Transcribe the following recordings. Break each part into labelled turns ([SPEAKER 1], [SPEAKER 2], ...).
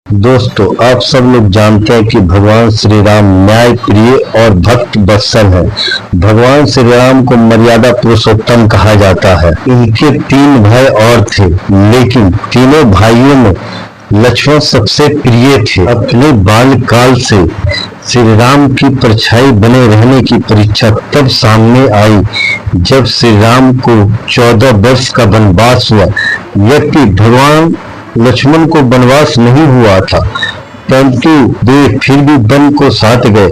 [SPEAKER 1] दोस्तों, आप सब लोग जानते हैं कि भगवान श्री राम न्याय प्रिय और भक्त वत्सल हैं। भगवान श्री राम को मर्यादा पुरुषोत्तम कहा जाता है। इनके 3 भाई और थे, लेकिन तीनों भाइयों में लक्ष्मण सबसे प्रिय थे। अपने बाल्यकाल से श्री राम की परछाई बने रहने की परीक्षा तब सामने आई जब श्री राम को 14 वर्ष का वनवास हुआ। यद्यपि भगवान लक्ष्मण को वनवास नहीं हुआ था, परंतु वे फिर भी वन को साथ गए।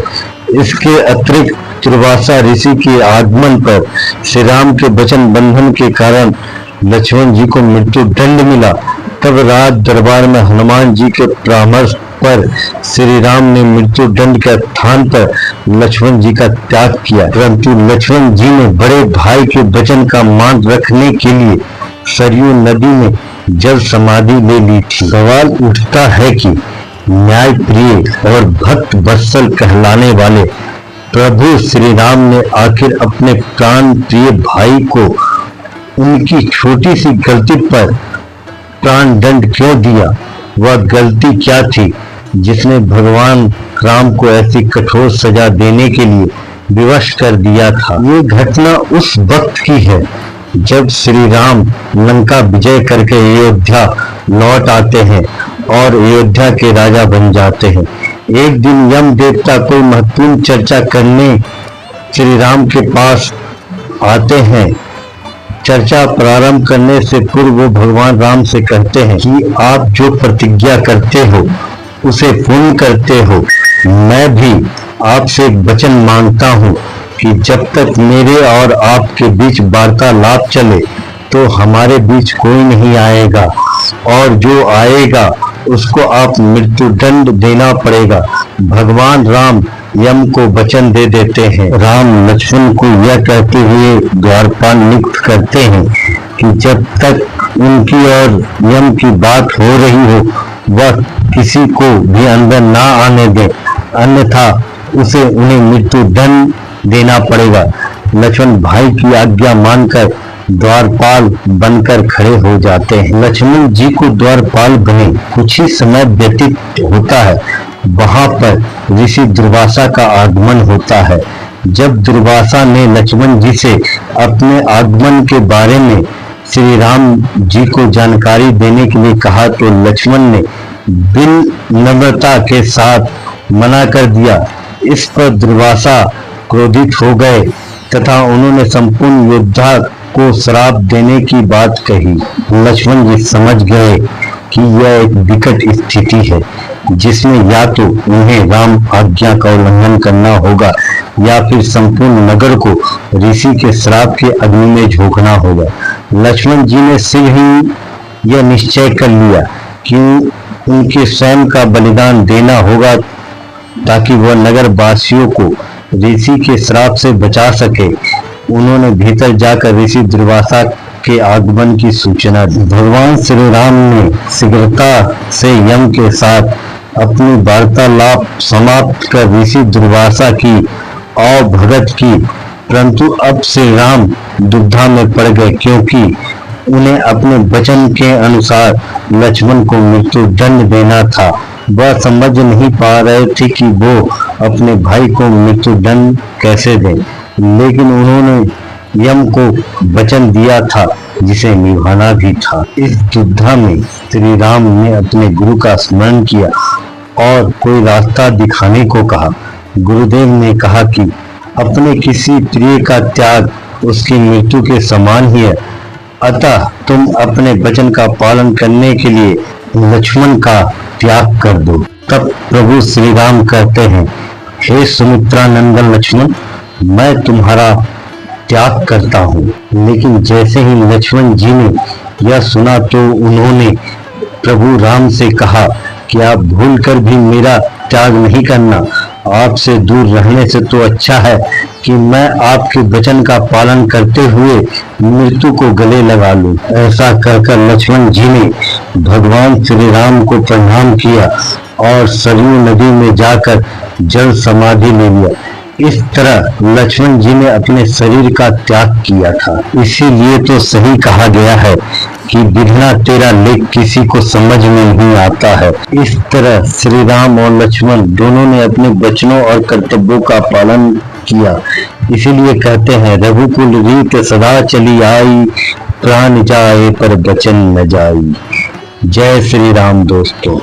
[SPEAKER 1] इसके अतिरिक्त दुर्वासा ऋषि के आगमन पर श्री राम के वचन बंधन के कारण लक्ष्मण जी को मृत्यु दंड मिला। तब राज दरबार में हनुमान जी के परामर्श पर श्री राम ने मृत्यु दंड के स्थान पर लक्ष्मण जी का त्याग किया, परंतु लक्ष्मण जी ने बड़े भाई के वचन का मान रखने के लिए सरयू नदी में जल समाधि ले ली थी। सवाल उठता है कि न्याय प्रिय और भक्त वत्सल कहलाने वाले प्रभु श्री राम ने आखिर अपने प्राण प्रिय भाई को उनकी छोटी सी गलती पर प्राण दंड क्यों दिया? वह गलती क्या थी जिसने भगवान राम को ऐसी कठोर सजा देने के लिए विवश कर दिया था? ये घटना उस वक्त की है जब श्री राम लंका विजय करके अयोध्या लौट आते हैं और अयोध्या के राजा बन जाते हैं। एक दिन यम देवता कोई महत्वपूर्ण चर्चा करने श्री राम के पास आते हैं। चर्चा प्रारंभ करने से पूर्व वो भगवान राम से कहते हैं कि आप जो प्रतिज्ञा करते हो उसे पूर्ण करते हो। मैं भी आपसे एक वचन मांगता हूँ कि जब तक मेरे और आपके बीच वार्तालाप चले तो हमारे बीच कोई नहीं आएगा, और जो आएगा उसको आप मृत्यु दंड देना पड़ेगा। भगवान राम यम को वचन दे देते हैं। राम लक्ष्मण को यह कहते हुए द्वारपाल नियुक्त करते हैं कि जब तक उनकी और यम की बात हो रही हो वह किसी को भी अंदर ना आने दे, अन्यथा उसे उन्हें मृत्यु दंड देना पड़ेगा। लक्ष्मण भाई की आज्ञा मानकर द्वारपाल बनकर खड़े हो जाते हैं। लक्ष्मण जी को द्वारपाल बने कुछ ही समय व्यतीत होता है, वहां पर ऋषि दुर्वासा का आगमन होता है। जब दुर्वासा ने लक्ष्मण जी से अपने आगमन के बारे में श्री राम जी को जानकारी देने के लिए कहा तो लक्ष्मण ने बिन नम्रता के साथ मना कर दिया। इस पर दुर्वासा क्रोधित हो गए तथा उन्होंने संपूर्ण योद्धा को श्राप देने की बात कही। लक्ष्मण जी समझ गए कि यह एक विकट स्थिति है जिसमें या तो उन्हें राम आज्ञा का उल्लंघन करना होगा या फिर संपूर्ण नगर को ऋषि के श्राप के अग्नि में झोंकना होगा। लक्ष्मण जी ने शीघ्र ही यह निश्चय कर लिया कि उनके स्वयं का बलिदान देना होगा ताकि वह नगर वासियों को ऋषि के श्राप से बचा सके। उन्होंने भीतर जाकर ऋषि दुर्वासा के आगमन की सूचना दी। भगवान श्री राम ने शीघ्रता से यम के साथ अपनी वार्तालाप समाप्त कर ऋषि दुर्वासा की अवभगत की, परंतु अब श्री राम दुविधा में पड़ गए क्योंकि उन्हें अपने वचन के अनुसार लक्ष्मण को मृत्यु दंड देना था। वह समझ नहीं पा रहे थे कि वो अपने भाई को मृत्यु दंड कैसे दें, लेकिन उन्होंने यम को वचन दिया था जिसे निभाना भी था। इस दुविधा में श्री राम ने अपने गुरु का स्मरण किया और कोई रास्ता दिखाने को कहा। गुरुदेव ने कहा कि अपने किसी प्रिय का त्याग उसकी मृत्यु के समान ही है, अतः तुम अपने वचन का पालन करने के लिए लक्ष्मण का त्याग कर दो। तब प्रभु श्री राम कहते हैं, हे सुमित्रा नंदन लक्ष्मण, मैं तुम्हारा त्याग करता हूँ। लेकिन जैसे ही लक्ष्मण जी ने यह सुना तो उन्होंने प्रभु राम से कहा कि आप भूलकर भी मेरा त्याग नहीं करना। आपसे दूर रहने से तो अच्छा है कि मैं आपके वचन का पालन करते हुए मृत्यु को गले लगा लूं। ऐसा कहकर लक्ष्मण जी ने भगवान श्री राम को प्रणाम किया और सरयू नदी में जाकर जल समाधि ले लिया। इस तरह लक्ष्मण जी ने अपने शरीर का त्याग किया था। इसीलिए तो सही कहा गया है कि विधना तेरा लेख किसी को समझ में नहीं आता है। इस तरह श्री राम और लक्ष्मण दोनों ने अपने वचनों और कर्तव्यों का पालन किया। इसीलिए कहते हैं, रघुकुल रीत सदा चली आई, प्राण जाए पर वचन न जाई। जय श्री राम दोस्तों।